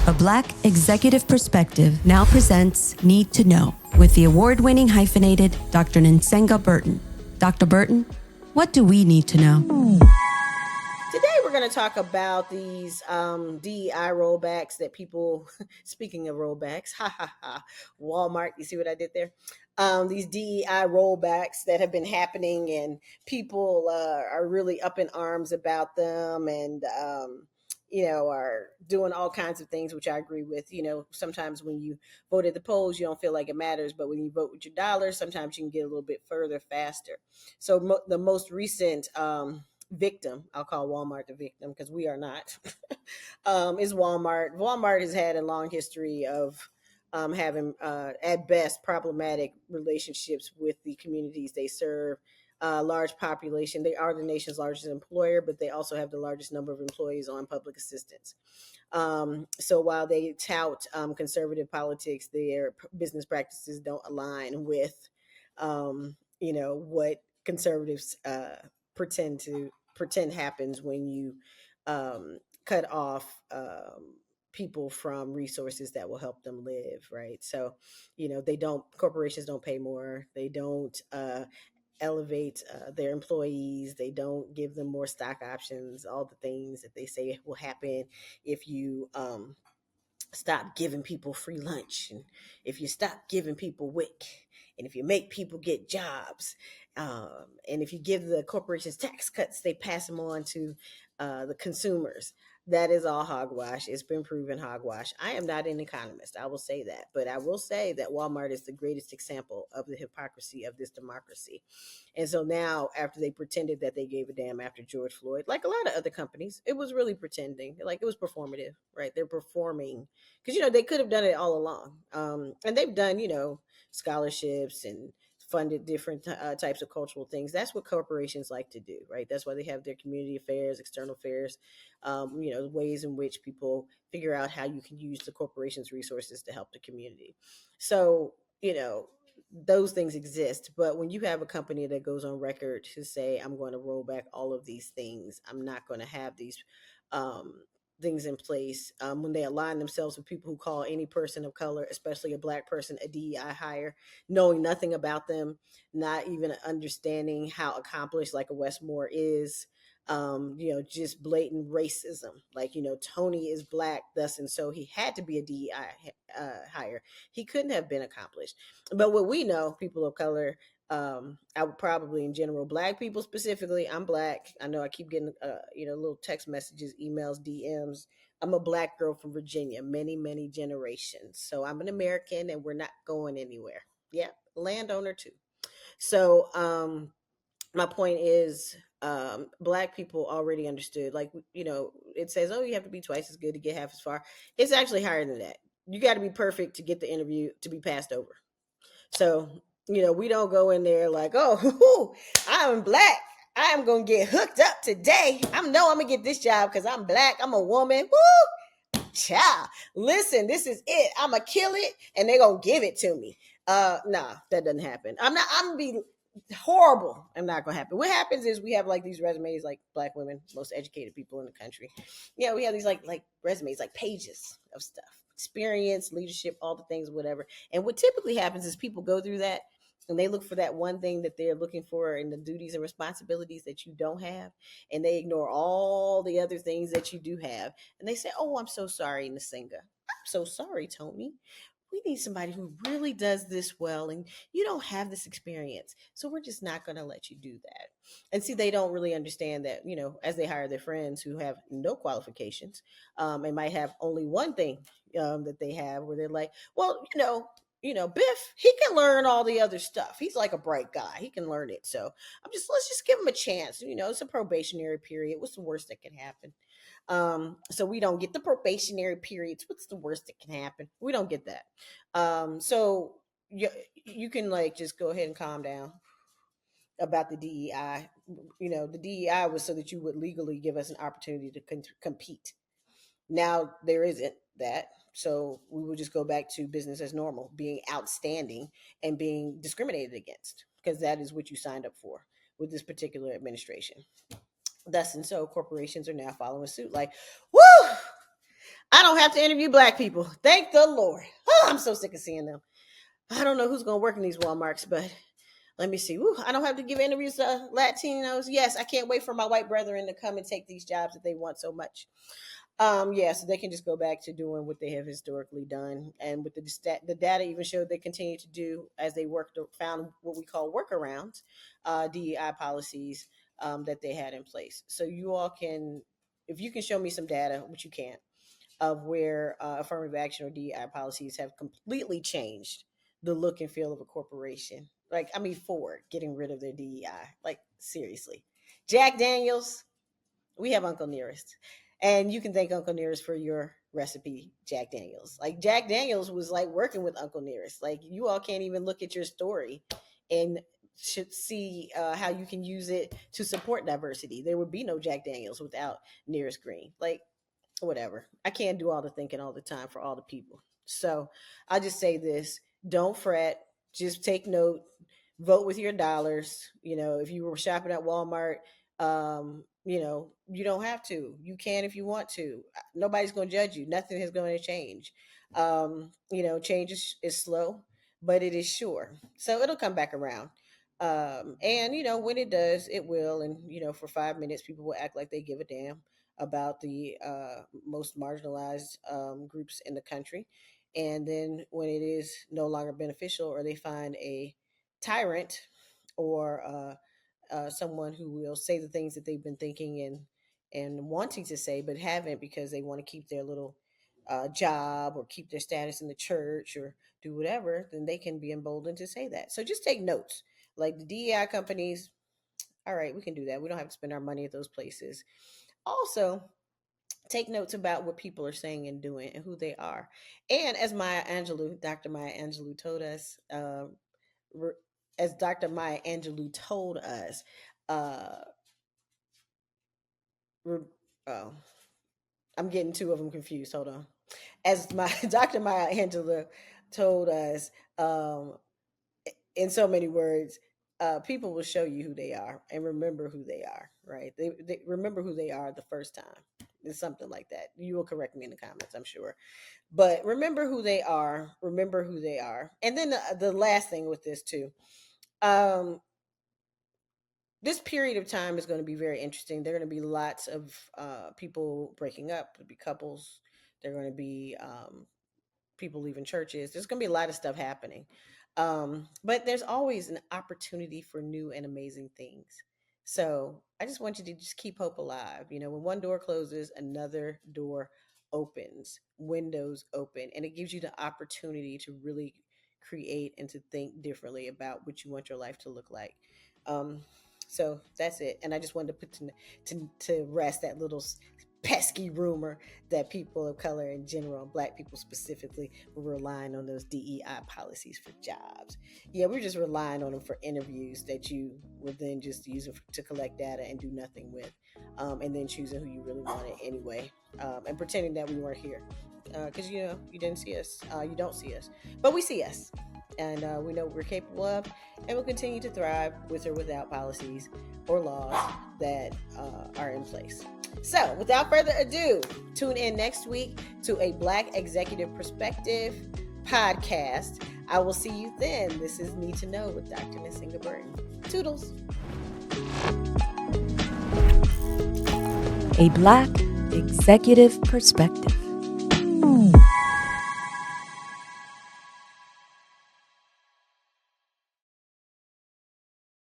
A Black executive perspective now presents Need to Know with the award-winning hyphenated Dr. Nsenga Burton. Dr. Burton, what do we need to know? Today we're going to talk about these DEI rollbacks that people, speaking of rollbacks, Walmart, you see what I did there? These DEI rollbacks that have been happening, and people are really up in arms about them, and are doing all kinds of things, which I agree with. Sometimes when you vote at the polls, you don't feel like it matters, but when you vote with your dollars, sometimes you can get a little bit further faster. So the most recent victim, I'll call Walmart the victim because we are not, is Walmart. Walmart has had a long history of having, at best, problematic relationships with the communities they serve. Large population. They are the nation's largest employer, but they also have the largest number of employees on public assistance. So while they tout conservative politics, their business practices don't align with, what conservatives pretend happens when you cut off people from resources that will help them live, right? So, corporations don't pay more. They don't elevate their employees. They don't give them more stock options, all the things that they say will happen if you stop giving people free lunch, and if you stop giving people WIC, and if you make people get jobs, and if you give the corporations tax cuts, they pass them on to the consumers. That is all hogwash. It's been proven hogwash. I am not an economist, I will say that, but I will say that Walmart is the greatest example of the hypocrisy of this democracy. And so now, after they pretended that they gave a damn after George Floyd, like a lot of other companies, it was really pretending, like it was performative, right? They're performing because, they could have done it all along. And they've done, scholarships and funded different types of cultural things. That's what corporations like to do, right? That's why they have their community affairs, external affairs, ways in which people figure out how you can use the corporation's resources to help the community. So, those things exist. But when you have a company that goes on record to say, I'm going to roll back all of these things, I'm not going to have these things in place, when they align themselves with people who call any person of color, especially a Black person, a DEI hire, knowing nothing about them, not even understanding how accomplished like a Westmore is, just blatant racism. Like, Tony is Black, thus and so he had to be a DEI hire. He couldn't have been accomplished. But what we know, people of color, I would probably, in general, Black people specifically, I'm Black. I know I keep getting, little text messages, emails, DMs. I'm a Black girl from Virginia, many, many generations. So I'm an American and we're not going anywhere. Yeah, landowner too. So my point is, Black people already understood, like, it says, oh, you have to be twice as good to get half as far. It's actually higher than that. You got to be perfect to get the interview to be passed over. So, we don't go in there like, oh, I'm Black. I'm going to get hooked up today. I'm going to get this job because I'm Black. I'm a woman. Woo! Child. Listen, this is it. I'm going to kill it and they're going to give it to me. Nah, that doesn't happen. I'm going to be horrible. I'm not going to happen. What happens is we have like these resumes, like Black women, most educated people in the country. Yeah, we have these like resumes, like pages of stuff. Experience, leadership, all the things, whatever. And what typically happens is people go through that and they look for that one thing that they're looking for in the duties and responsibilities that you don't have. And they ignore all the other things that you do have. And they say, oh, I'm so sorry, Nsenga. I'm so sorry, Tony. We need somebody who really does this well, and you don't have this experience, so we're just not going to let you do that. And see, they don't really understand that, as they hire their friends who have no qualifications, and might have only one thing that they have, where they're like, well, Biff, he can learn all the other stuff. He's like a bright guy. He can learn it. So let's just give him a chance. It's a probationary period. What's the worst that can happen? So we don't get the probationary periods. What's the worst that can happen? We don't get that. So you can like just go ahead and calm down about the DEI. The DEI was so that you would legally give us an opportunity to compete. Now there isn't that. So we will just go back to business as normal, being outstanding and being discriminated against, because that is what you signed up for with this particular administration. Thus and so corporations are now following suit. Like, woo! I don't have to interview Black people. Thank the Lord. Oh, I'm so sick of seeing them. I don't know who's going to work in these Walmarts, but let me see. Woo, I don't have to give interviews to Latinos. Yes, I can't wait for my white brethren to come and take these jobs that they want so much. So they can just go back to doing what they have historically done. And with the data even showed they continue to do as they found what we call workarounds, DEI policies that they had in place. So you all can, if you can show me some data, which you can't, of where affirmative action or DEI policies have completely changed the look and feel of a corporation. Like, I mean, Ford getting rid of their DEI. Like, seriously. Jack Daniels, we have Uncle Nearest. And you can thank Uncle Nearest for your recipe, Jack Daniels. Like, Jack Daniels was like working with Uncle Nearest. Like, you all can't even look at your story and should see how you can use it to support diversity. There would be no Jack Daniels without Nearest Green. Like, whatever. I can't do all the thinking all the time for all the people. So I'll just say this: don't fret. Just take note. Vote with your dollars. You know, if you were shopping at Walmart, you know, you don't have to. You can if you want to. Nobody's going to judge you. Nothing is going to change. You know, change is slow, but it is sure. So it'll come back around. And, you know, when it does, it will. And, you know, for 5 minutes, people will act like they give a damn about the most marginalized groups in the country. And then when it is no longer beneficial, or they find a tyrant or someone who will say the things that they've been thinking and wanting to say, but haven't because they want to keep their little job or keep their status in the church or do whatever, then they can be emboldened to say that. So just take notes. Like the DEI companies, all right, we can do that. We don't have to spend our money at those places. Also, take notes about what people are saying and doing and who they are. And as Dr. Maya Angelou told us, I'm getting two of them confused. Hold on. As my Dr. Maya Angelou told us, in so many words, people will show you who they are and remember who they are, right? They remember who they are the first time. It's something like that. You will correct me in the comments, I'm sure. But remember who they are. Remember who they are. And then the last thing with this too, this period of time is going to be very interesting. There are going to be lots of people breaking up. There'll be couples. There are going to be people leaving churches. There's going to be a lot of stuff happening. But there's always an opportunity for new and amazing things. So I just want you to just keep hope alive. You know, when one door closes, another door opens, windows open, and it gives you the opportunity to really create and to think differently about what you want your life to look like. So that's it. And I just wanted to put to rest that little pesky rumor that people of color in general, Black people specifically, were relying on those DEI policies for jobs. Yeah, we're just relying on them for interviews that you would then just use to collect data and do nothing with, and then choosing who you really wanted anyway, and pretending that we weren't here. Because, you know, you didn't see us. You don't see us. But we see us. And we know what we're capable of, and we'll continue to thrive with or without policies or laws that are in place. So without further ado, tune in next week to a Black Executive Perspective podcast. I will see you then. This is Need to Know with Dr. Nsenga Burton. Toodles. A Black Executive Perspective.